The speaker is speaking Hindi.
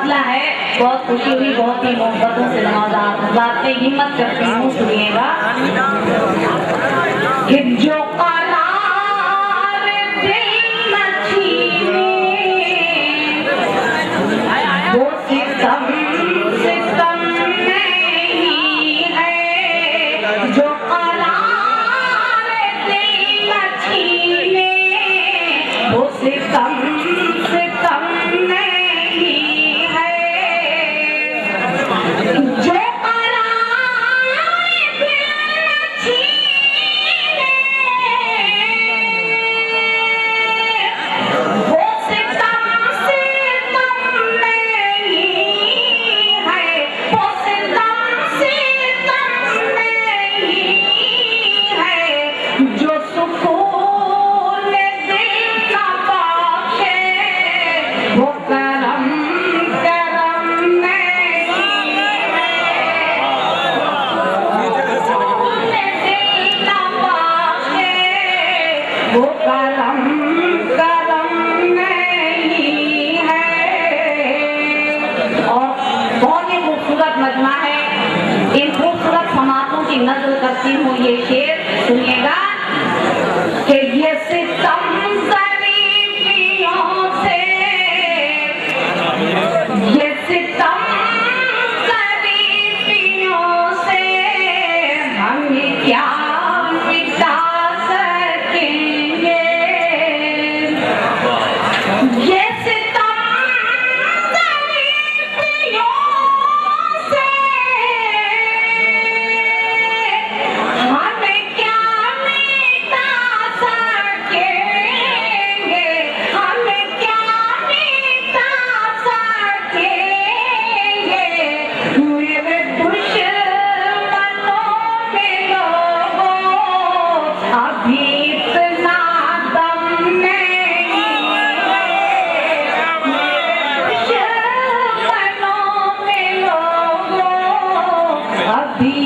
मसला है, बहुत खुशी हुई, बहुत ही मोहब्बतों से नवाज़ा बातें हिम्मत करती हूँ, सुनिएगा। कि जो करार दिल न छीने, वो सितम सितम नहीं है। जो करार दिल न छीने, वो सितम सितम नहीं है। जो वो करम करम नहीं है। और बहुत ही खूबसूरत मजमा है। इन खूबसूरत समातों की नज़र करती हूँ ये शेर, सुनिएगा। कि ये सितम ज़रीफ़ियों से, ये सितम ज़रीफ़ियों से हम क्या मिटा सकेंगे। ये सितम ज़रीफ़ियों से हमें क्या मिटा सकेंगे, हमें क्या मिटा सकेंगे। मेरे दुश्मनों के लोगों अभी इतना दम नहीं है। मेरे दुश्मनों के लोगों अभी